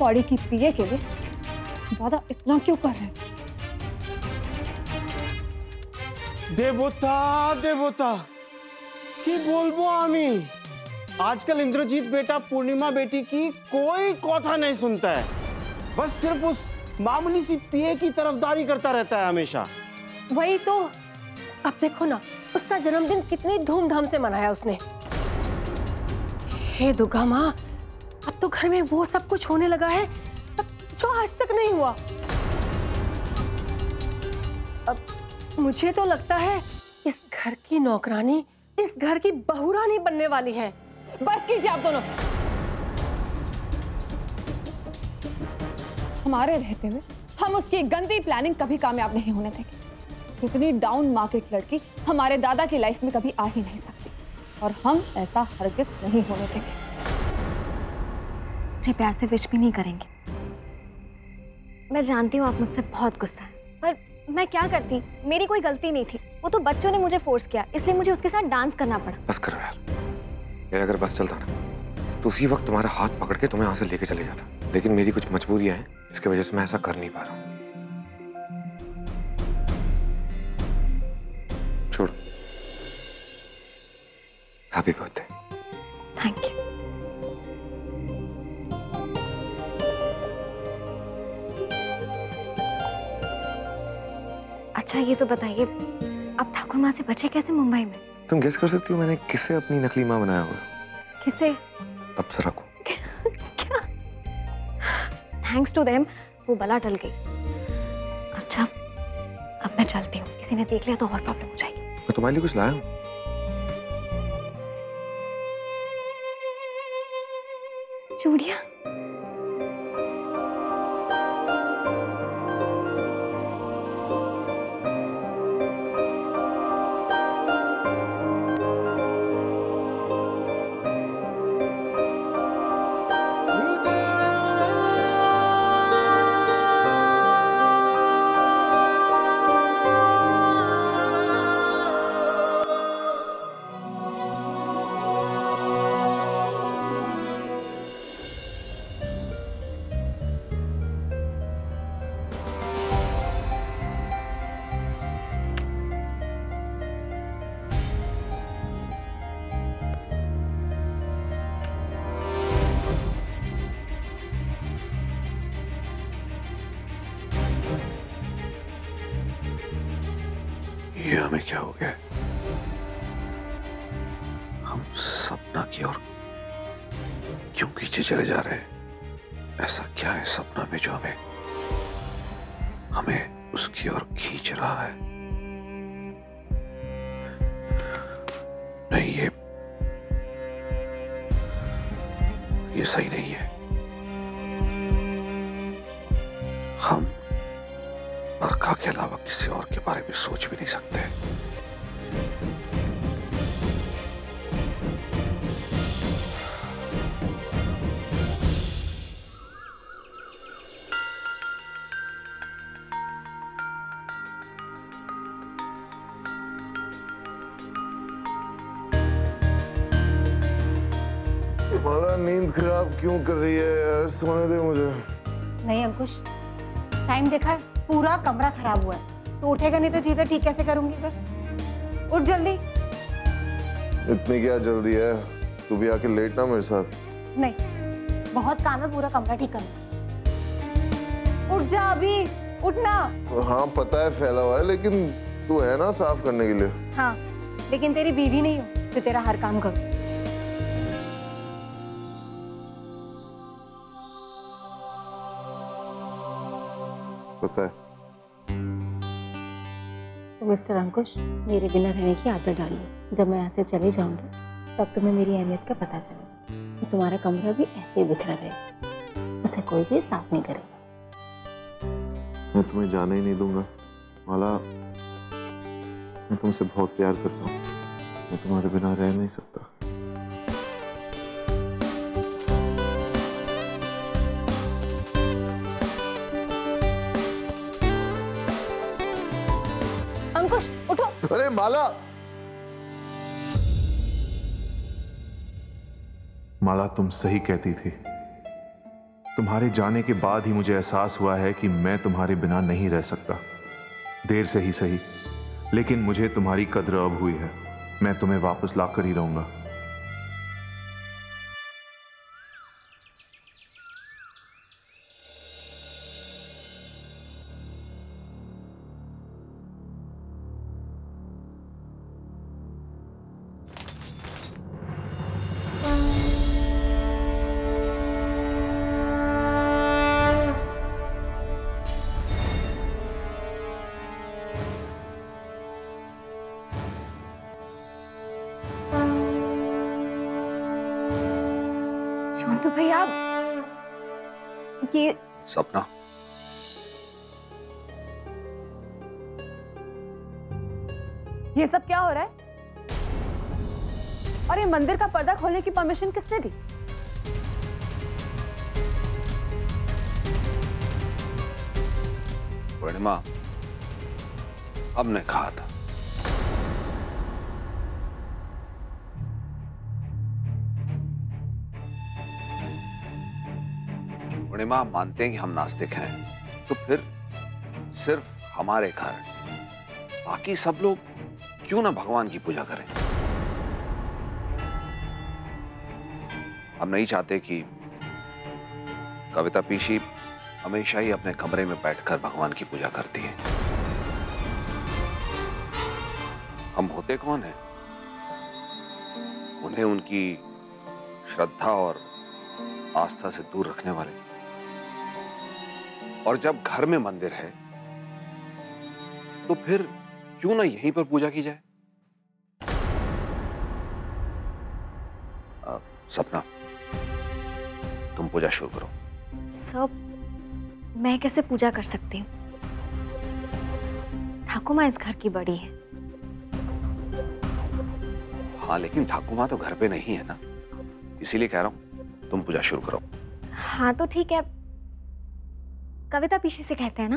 पौड़ी की पिए के लिए दादा इतना क्यों कर रहे हैं? देवता देवता की बोलबो आमी। आजकल इंद्रजीत बेटा पूर्णिमा बेटी की कोई कथा नहीं सुनता है, बस सिर्फ उस मामूली सी पिए की तरफदारी करता रहता है हमेशा। वही तो, अब देखो ना उसका जन्मदिन कितनी धूमधाम से मनाया उसने। हे दुर्गा माँ, अब तो घर में वो सब कुछ होने लगा है जो आज तक नहीं हुआ। अब मुझे तो लगता है इस घर की नौकरानी इस घर की बहुरानी बनने वाली है। बस कीजिए आप दोनों। हमारे रहते हुए हम उसकी गंदी प्लानिंग कभी कामयाब नहीं होने देंगे। इतनी डाउन मार्केट लड़की हमारे दादा की लाइफ में कभी आ ही नहीं सकती और हम ऐसा हरगिज नहीं होने देंगे। मुझे प्यार से विश भी नहीं करेंगे। मैं जानती हूँ आप मुझसे बहुत गुस्सा है, पर मैं क्या करती, मेरी कोई गलती नहीं थी। वो तो बच्चों ने मुझे फोर्स किया, इसलिए मुझे उसके साथ डांस करना पड़ा। बस करो यार, अगर बस चलता ना तो उसी वक्त तुम्हारा हाथ पकड़ के तुम्हें यहाँ से लेके चले जाता, लेकिन मेरी कुछ मजबूरियां हैं, इसकी वजह से मैं ऐसा कर नहीं पा रहा हूँ। छोड़। Happy birthday. Thank you. अच्छा ये तो बताइए, आप ठाकुर माँ से बचे कैसे मुंबई में? तुम गेस कर सकती हो मैंने किससे अपनी नकली माँ बनाया हुआ? किसे? अप्सरा को। क्या? थैंक्स टू देम वो बला टल गई। अच्छा अब मैं चलती हूँ, किसी ने देख लिया तो और प्रॉब्लम हो जाएगी। मैं तुम्हारे लिए कुछ लाया हूँ। चूड़ियाँ। ये हमें क्या हो गया? हम सपना की ओर क्यों खींचे चले जा रहे हैं? ऐसा क्या है सपना में जो हमें उसकी ओर खींच रहा है? नहीं, ये सही नहीं है। हम बरखा के अलावा किसी और के बारे में सोच भी नहीं सकते। तुम्हारा नींद खराब क्यों कर रही है यार? सोने दे मुझे। नहीं अंकुश, टाइम देखा है, पूरा कमरा खराब हुआ है, तो उठेगा नहीं तो चीजें ठीक कैसे करूंगी फिर? उठ जल्दी। इतनी क्या जल्दी है? तू भी आके लेटना मेरे साथ। नहीं, बहुत काम है, पूरा कमरा ठीक करना। उठ जा अभी, उठना। हाँ पता है फैला हुआ है, लेकिन तू है ना साफ करने के लिए। हाँ, लेकिन तेरी बीवी नहीं हो तो तेरा हर काम करूं। पता है। तो मिस्टर अंकुश, मेरे बिना रहने की आदत डाल लो। जब मैं यहाँ से चली जाऊंगी तब तुम्हें मेरी अहमियत का पता चलेगा। तो तुम्हारा कमरा भी ऐसे ही बिखरा रहेगा, उसे कोई भी साफ नहीं करेगा। मैं तुम्हें जाने ही नहीं दूंगा माला। मैं तुमसे बहुत प्यार करता हूँ, मैं तुम्हारे बिना रह नहीं सकता। अंकुश उठो। अरे माला, माला तुम सही कहती थी। तुम्हारे जाने के बाद ही मुझे एहसास हुआ है कि मैं तुम्हारे बिना नहीं रह सकता। देर से ही सही, लेकिन मुझे तुम्हारी कद्र अब हुई है। मैं तुम्हें वापस लाकर ही रहूंगा। तो भैया ये सपना, ये सब क्या हो रहा है? और ये मंदिर का पर्दा खोलने की परमिशन किसने दी? पूर्णिमा, हमने कहा था। पूर्णिमा, मानते हैं कि हम नास्तिक हैं, तो फिर सिर्फ हमारे कारण बाकी सब लोग क्यों ना भगवान की पूजा करें? हम नहीं चाहते कि कविता पीशी हमेशा ही अपने कमरे में बैठकर भगवान की पूजा करती है। हम होते कौन हैं? उन्हें उनकी श्रद्धा और आस्था से दूर रखने वाले। और जब घर में मंदिर है तो फिर क्यों ना यहीं पर पूजा की जाए? सपना, तुम पूजा शुरू करो। सब मैं कैसे पूजा कर सकती हूँ? ठाकुर माँ इस घर की बड़ी है। हाँ, लेकिन ठाकुर माँ तो घर पे नहीं है ना, इसीलिए कह रहा हूं तुम पूजा शुरू करो। हाँ तो ठीक है, कविता पीछे से कहते हैं ना?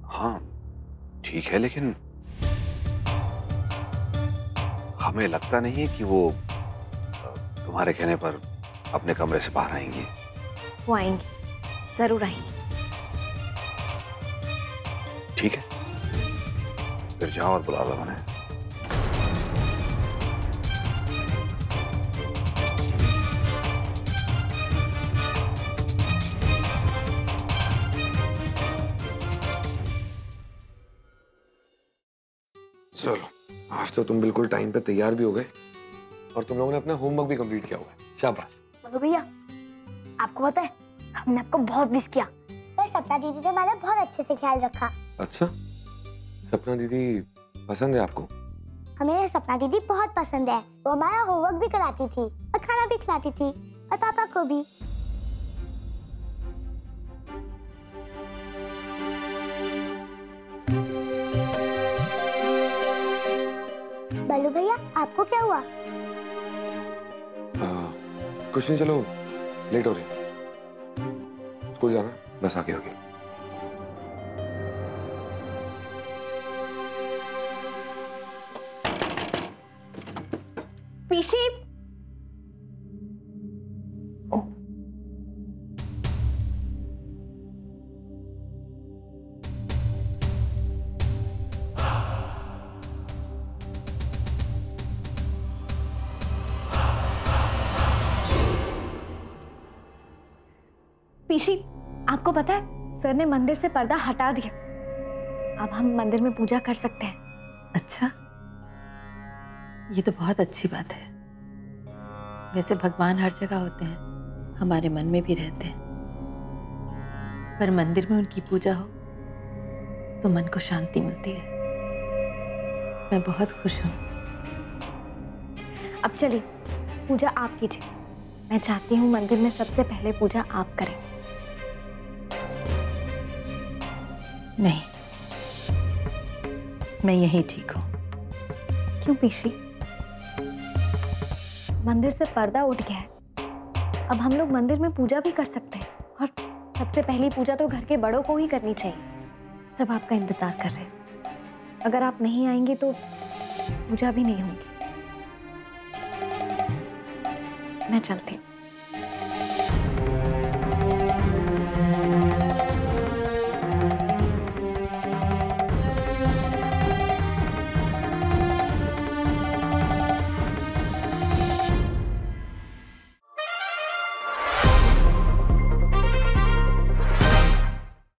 हाँ ठीक है, लेकिन हमें लगता नहीं है कि वो तुम्हारे कहने पर अपने कमरे से बाहर आएंगी। वो आएंगी, जरूर आएंगी। ठीक है, फिर जाओ और बुला लो उन्हें। चलो, आज तो तुम बिल्कुल टाइम पे तैयार भी हो गए और तुम लोगों ने अपना होमवर्क भी कंप्लीट किया हुआ है। शाबाश। मधु भैया, आपको पता है हमने आपको बहुत मिस किया। पर सपना दीदी ने हमारा बहुत अच्छे से ख्याल रखा। अच्छा, सपना दीदी पसंद है आपको? हमें सपना दीदी बहुत पसंद है। वो हमारा होमवर्क भी कराती थी और खाना भी खिलाती थी, और पापा को भी। बल्लू भैया, आपको क्या हुआ? कुछ नहीं, चलो लेट हो रही। स्कूल जाना, बस आगे होगी। पीछे पीशी, आपको पता है सर ने मंदिर से पर्दा हटा दिया। अब हम मंदिर में पूजा कर सकते हैं। अच्छा, ये तो बहुत अच्छी बात है। वैसे भगवान हर जगह होते हैं, हमारे मन में भी रहते हैं, पर मंदिर में उनकी पूजा हो तो मन को शांति मिलती है। मैं बहुत खुश हूँ। अब चलिए, पूजा आप कीजिए। मैं चाहती हूँ मंदिर में सबसे पहले पूजा आप करें। नहीं, मैं यही ठीक हूँ। क्यों पीशी? मंदिर से पर्दा उठ गया है, अब हम लोग मंदिर में पूजा भी कर सकते हैं। और सबसे पहली पूजा तो घर के बड़ों को ही करनी चाहिए। सब आपका इंतजार कर रहे हैं। अगर आप नहीं आएंगे तो पूजा भी नहीं होगी। मैं चलती हूँ।